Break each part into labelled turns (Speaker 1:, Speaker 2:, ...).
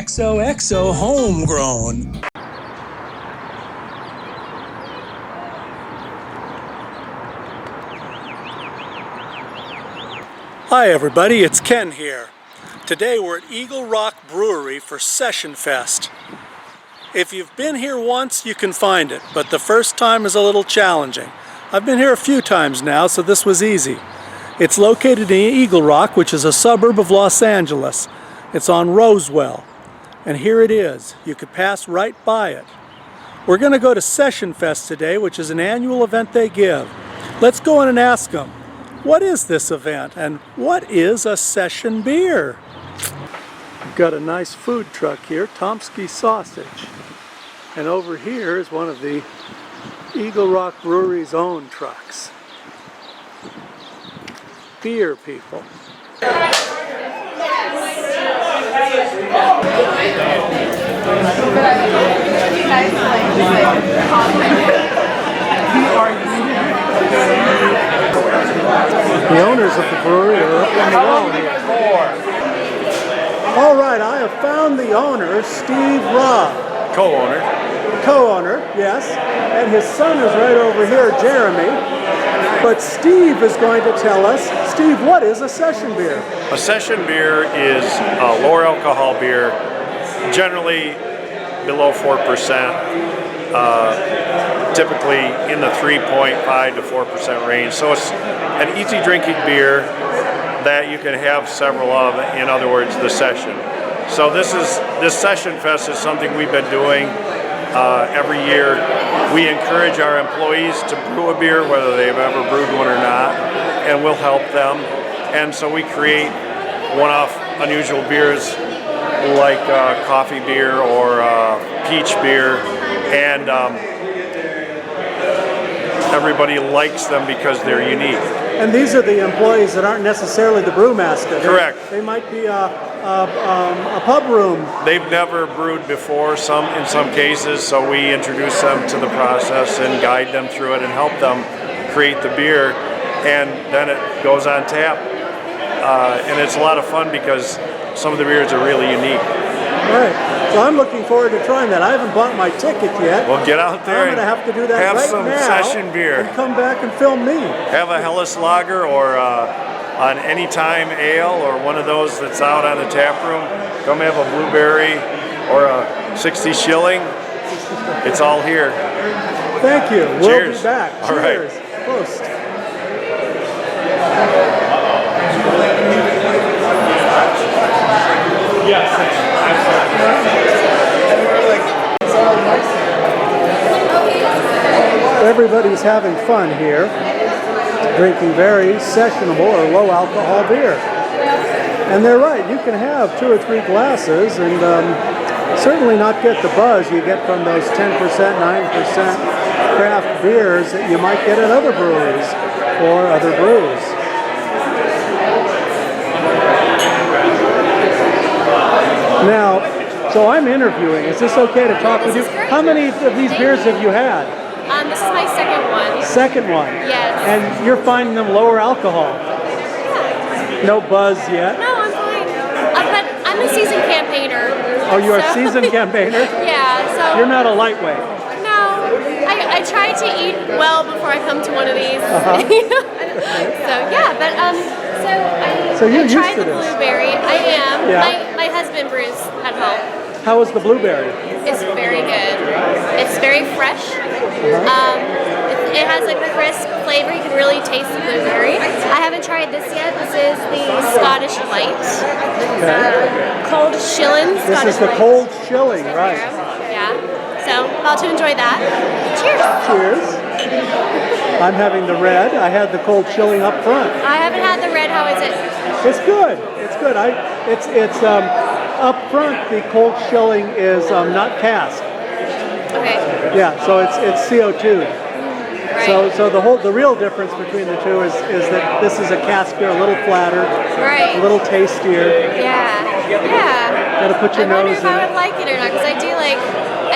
Speaker 1: xoxoHomegrown. Hi everybody, it's Ken here. Today we're at Eagle Rock Brewery for Session Fest. If you've been here once, you can find it, but the first time is a little challenging. I've been here a few times now, so this was easy. It's located in Eagle Rock, which is a suburb of Los Angeles. It's on Rosewell, and here it is. You could pass right by it. We're going to go to Session Fest today, which is an annual event they give. Let's go in and ask them, what is this event and what is a session beer? We've got a nice food truck here, Tomsky Sausage. And over here is one of the Eagle Rock Brewery's own trucks. Beer people. The owners of the brewery are up on the wall here. All right, I have found the owner, Steve Raub.
Speaker 2: Co-owner.
Speaker 1: Co-owner, yes. And his son is right over here, Jeremy. But Steve is going to tell us, Steve, what is a session beer?
Speaker 2: A session beer is a lower alcohol beer, generally below 4%, typically in the 3.5 to 4% range. So it's an easy drinking beer that you can have several of, in other words, the session. So this Session Fest is something we've been doing every year. We encourage our employees to brew a beer, whether they've ever brewed one or not, and we'll help them. And so we create one-off unusual beers like coffee beer or peach beer, and everybody likes them because they're unique.
Speaker 1: And these are the employees that aren't necessarily the brewmaster.
Speaker 2: Correct.
Speaker 1: They might be a pub room.
Speaker 2: They've never brewed before, in some cases, so we introduce them to the process and guide them through it and help them create the beer, and then it goes on tap. And it's a lot of fun because some of the beers are really unique.
Speaker 1: All right. So I'm looking forward to trying that. I haven't bought my ticket yet.
Speaker 2: Well, get out there.
Speaker 1: I'm going to have to do that
Speaker 2: have
Speaker 1: right
Speaker 2: some
Speaker 1: now
Speaker 2: session beer.
Speaker 1: And come back and film me.
Speaker 2: Have a Helles Lager or an Anytime Ale or one of those that's out on the tap room. Come have a blueberry or a 60 shilling. It's all here.
Speaker 1: Thank you.
Speaker 2: Cheers.
Speaker 1: We'll be back.
Speaker 2: All
Speaker 1: Cheers.
Speaker 2: right.
Speaker 1: Prost. Everybody's having fun here, drinking very sessionable or low alcohol beer. And they're right, you can have 2 or 3 glasses and certainly not get the buzz you get from those 10%, 9% craft beers that you might get at other breweries or other brews. Now, so I'm interviewing. Is this okay to talk with you? How many of these beers have you had?
Speaker 3: This is my second one.
Speaker 1: Second one?
Speaker 3: Yes.
Speaker 1: And you're finding them lower alcohol?
Speaker 3: Yeah.
Speaker 1: No buzz yet?
Speaker 3: No, I'm fine. But I'm a seasoned campaigner.
Speaker 1: Oh, you're a seasoned campaigner?
Speaker 3: Yeah, so...
Speaker 1: You're not a lightweight?
Speaker 3: No. I try to eat well before I come to one of these. So, yeah, but,
Speaker 1: So you're
Speaker 3: I
Speaker 1: used
Speaker 3: tried
Speaker 1: to
Speaker 3: the
Speaker 1: this?
Speaker 3: blueberry. I am.
Speaker 1: Yeah.
Speaker 3: My husband brews at home.
Speaker 1: How is the blueberry?
Speaker 3: It's very good. It's very fresh. It has a crisp flavor. You can really taste the blueberry. I haven't tried this yet. This is the Scottish Light. Cold Shilling Scottish Light.
Speaker 1: This is the cold shilling, right.
Speaker 3: Yeah. So, about to enjoy that. Cheers.
Speaker 1: Cheers. I'm having the red. I had the cold shilling up front.
Speaker 3: I haven't had the red. How is it?
Speaker 1: It's good. It's good. It's up front. The cold shilling is not cask.
Speaker 3: Okay.
Speaker 1: Yeah. So it's CO2.
Speaker 3: Right.
Speaker 1: So the real difference between the two is that this is a cask beer, a little flatter,
Speaker 3: Right.
Speaker 1: a little tastier.
Speaker 3: Yeah. Yeah.
Speaker 1: Gotta put your
Speaker 3: I wonder
Speaker 1: nose
Speaker 3: if
Speaker 1: in
Speaker 3: I
Speaker 1: it.
Speaker 3: would like it or not, because I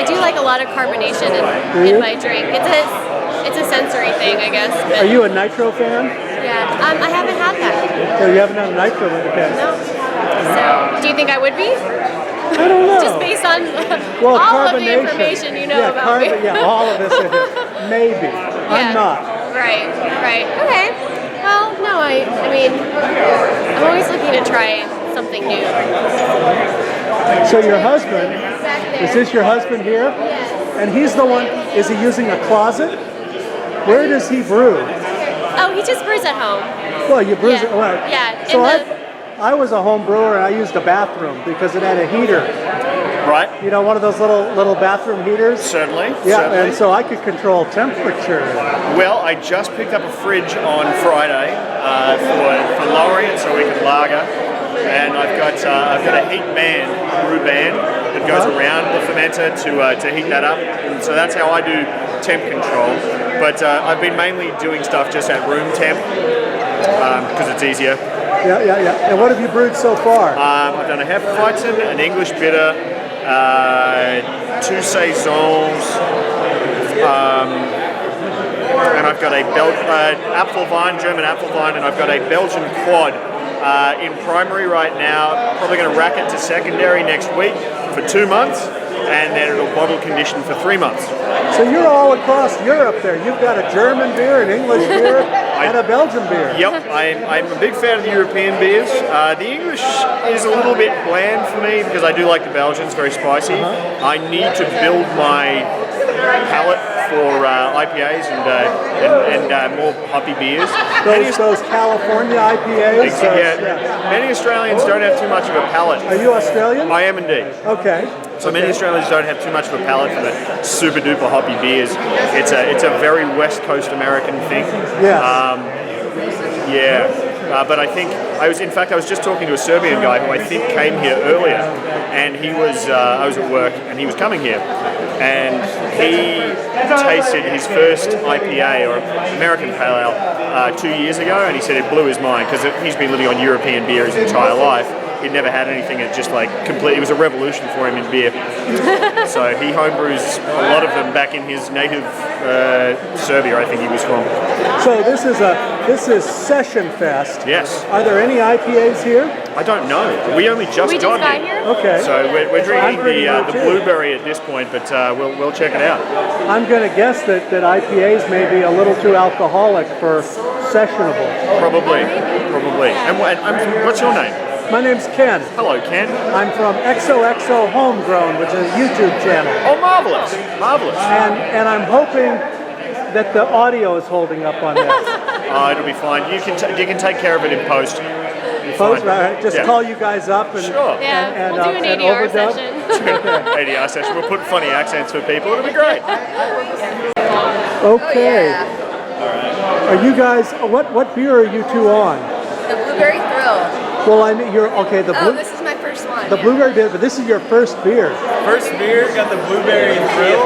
Speaker 3: do like a lot of carbonation in my drink. It's a sensory thing, I guess. But
Speaker 1: Are you a nitro fan?
Speaker 3: yeah. I haven't had that.
Speaker 1: So you haven't had a nitro, okay?
Speaker 3: No. So, do you think I would be?
Speaker 1: I don't know.
Speaker 3: Just based on
Speaker 1: Well,
Speaker 3: all of the
Speaker 1: carbonation.
Speaker 3: information you know
Speaker 1: Yeah,
Speaker 3: about me.
Speaker 1: yeah, all of this. Maybe. I'm not.
Speaker 3: Right. Okay. Well, no, I mean, I'm always looking to try something new.
Speaker 1: So your husband,
Speaker 3: Back there.
Speaker 1: is this your husband here?
Speaker 3: Yes.
Speaker 1: And he's the one, is he using a closet? Where does he brew?
Speaker 3: Oh, he just brews at home.
Speaker 1: Well, you brew
Speaker 3: Yeah.
Speaker 1: it. Well,
Speaker 3: Yeah,
Speaker 1: So
Speaker 3: in
Speaker 1: I was a home brewer and I used a bathroom because it had a heater.
Speaker 2: Right?
Speaker 1: You know, one of those little bathroom heaters?
Speaker 2: Certainly.
Speaker 1: Yeah,
Speaker 2: certainly.
Speaker 1: and so I could control temperature.
Speaker 2: Well, I just picked up a fridge on Friday for lowering it so we could lager, and I've got a heat band, brew band that goes around the fermenter to heat that up, and so that's how I do temp control. But I've been mainly doing stuff just at room temp because it's easier.
Speaker 1: Yeah. And what have you brewed so far?
Speaker 2: I've done a Hefeweizen, an English bitter, two saisons. And I've got a Apfelwein, German Apfelwein, and I've got a Belgian quad in primary right now. Probably going to rack it to secondary next week for 2 months, and then it'll bottle condition for 3 months.
Speaker 1: So you're all across Europe there. You've got a German beer, an English beer, and a Belgian beer.
Speaker 2: Yep, I'm a big fan of the European beers. The English is a little bit bland for me because I do like the Belgians, very spicy. I need to build my palate for IPAs and more hoppy beers.
Speaker 1: Those California IPAs?
Speaker 2: Many Australians don't have too much of a palate.
Speaker 1: Are you Australian?
Speaker 2: I am indeed.
Speaker 1: Okay.
Speaker 2: So many Australians don't have too much of a palate for the super duper hoppy beers. It's a very West Coast American thing. But I think I was just talking to a Serbian guy who I think came here earlier, and he was I was at work and he was coming here, and he tasted his first IPA or American Pale Ale 2 years ago, and he said it blew his mind because he's been living on European beer his entire life. He'd never had anything that just like completely, it was a revolution for him in beer. So he homebrews a lot of them back in his native Serbia, I think he was from.
Speaker 1: So this is Session Fest.
Speaker 2: Yes.
Speaker 1: Are there any IPAs here?
Speaker 2: I don't know. We only just got here.
Speaker 1: Okay.
Speaker 2: So we're drinking the blueberry at this point, but we'll check it out.
Speaker 1: I'm going to guess that IPAs may be a little too alcoholic for sessionable.
Speaker 2: Probably. And what's your name?
Speaker 1: My name's Ken.
Speaker 2: Hello, Ken.
Speaker 1: I'm from xoxoHomegrown, which is a YouTube channel.
Speaker 2: Oh, marvelous.
Speaker 1: And I'm hoping that the audio is holding up on this.
Speaker 2: It'll be fine. You can take care of it in post.
Speaker 1: Just call you guys up and
Speaker 2: sure.
Speaker 3: And we'll do an ADR session.
Speaker 2: ADR session. We'll put funny accents for people. It'll be great.
Speaker 1: Okay. Are you guys? What beer are you two on?
Speaker 4: The Blueberry Thrill.
Speaker 1: Well, I mean, you're okay.
Speaker 4: This is my first one.
Speaker 1: The blueberry beer, but this is your first beer.
Speaker 5: First beer, got the blueberry thrill.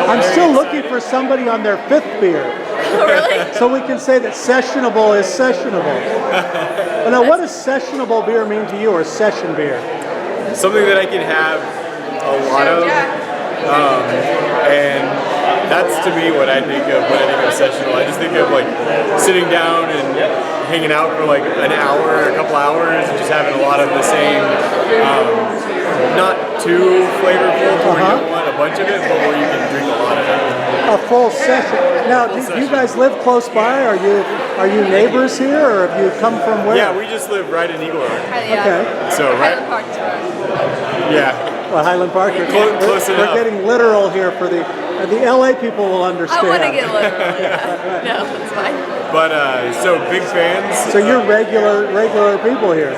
Speaker 1: I'm still looking for somebody on their fifth beer.
Speaker 4: Oh, really?
Speaker 1: So we can say that sessionable is sessionable. Well, now, what does sessionable beer mean to you, or session beer?
Speaker 5: Something that I can have a lot of, and that's to me what I think of when I think of sessionable. I just think of like sitting down and hanging out for like an hour or a couple hours and just having a lot of the same, not too flavorful to where you don't want a bunch of it, but where you can drink a lot of it.
Speaker 1: A full session. Now, do you guys live close by? Are you neighbors here, or have you come from where?
Speaker 5: Yeah, we just live right in Eagle Rock.
Speaker 1: Okay.
Speaker 5: So right.
Speaker 4: Highland Park is
Speaker 5: Yeah.
Speaker 1: Well, Highland Park.
Speaker 5: Close enough.
Speaker 1: We're getting literal here for the LA people will understand.
Speaker 4: I want to get literal, yeah. No, it's fine.
Speaker 5: But so big fans.
Speaker 1: So you're regular people here.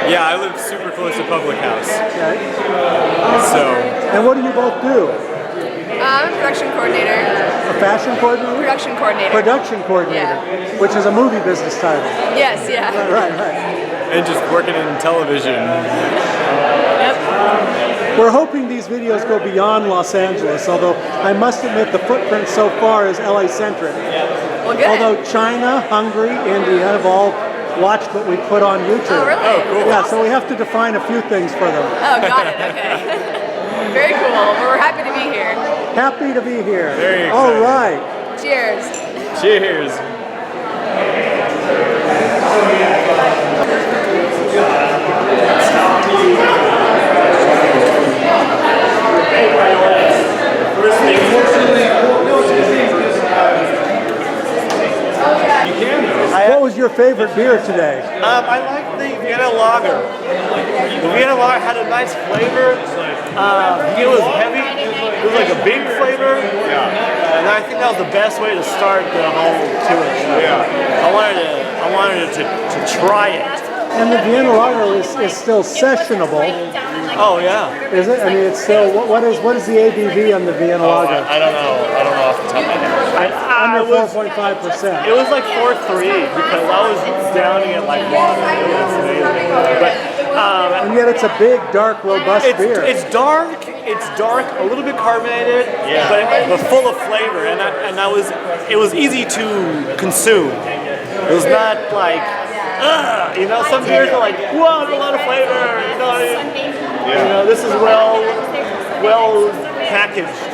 Speaker 5: Yeah, I live super close to Public House.
Speaker 1: Okay.
Speaker 5: So.
Speaker 1: And what do you both do?
Speaker 4: I'm a production coordinator.
Speaker 1: A fashion coordinator?
Speaker 4: Production coordinator.
Speaker 1: Production coordinator,
Speaker 4: Yeah.
Speaker 1: Which is a movie business title.
Speaker 4: Yes, yeah.
Speaker 1: Right.
Speaker 5: And just working in television.
Speaker 4: Yep.
Speaker 1: We're hoping these videos go beyond Los Angeles, although I must admit the footprint so far is LA-centric.
Speaker 4: Well, good.
Speaker 1: Although China, Hungary, India have all watched what we put on YouTube.
Speaker 4: Oh, really?
Speaker 5: Oh, cool.
Speaker 1: Yeah, so we have to define a few things for them.
Speaker 4: Oh, got it. Okay. Very cool. Well, we're happy to be here.
Speaker 1: Happy to be here.
Speaker 5: Very excited.
Speaker 1: All right.
Speaker 4: Cheers.
Speaker 5: Cheers.
Speaker 1: beer today?
Speaker 6: I like the Vienna Lager. The Vienna Lager had a nice flavor. It was heavy. It was like a big flavor. Yeah. And I think that was the best way to start the whole tour. Yeah. I wanted to try it.
Speaker 1: And the Vienna Lager is still sessionable.
Speaker 6: Oh yeah.
Speaker 1: Is it? I mean, it's still. What is the ABV on the Vienna Lager?
Speaker 6: I don't know. I don't know off the top of my head.
Speaker 1: Under 4.5%.
Speaker 6: It was like 4.3 because I was downing it like water. It was amazing. But
Speaker 1: And yet it's a big, dark, robust beer.
Speaker 6: It's dark. It's dark, a little bit carbonated, but full of flavor, and that was it was easy to consume. It was not like, you know, some beers are like, whoa, a lot of flavor. You know, this is well packaged.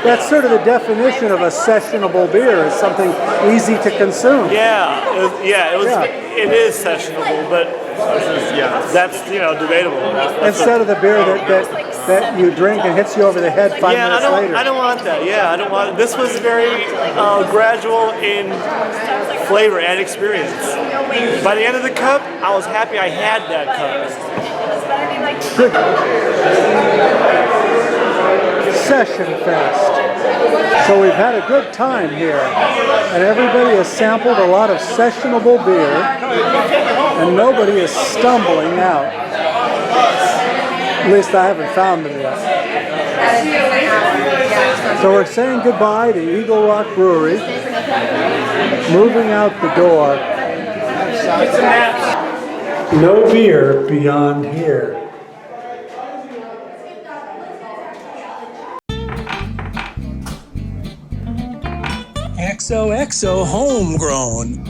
Speaker 1: That's sort of the definition of a sessionable beer, is something easy to consume.
Speaker 6: It is sessionable, but that's debatable.
Speaker 1: Instead of the beer that you drink and hits you over the head 5 minutes later.
Speaker 6: I don't want that. Yeah, I don't want it. This was very gradual in flavor and experience. By the end of the cup, I was happy I had that cup.
Speaker 1: Good. Session Fest. So we've had a good time here, and everybody has sampled a lot of sessionable beer, and nobody is stumbling out. At least I haven't found them yet. So we're saying goodbye to Eagle Rock Brewery, moving out the door. No beer beyond here. XOXO Homegrown.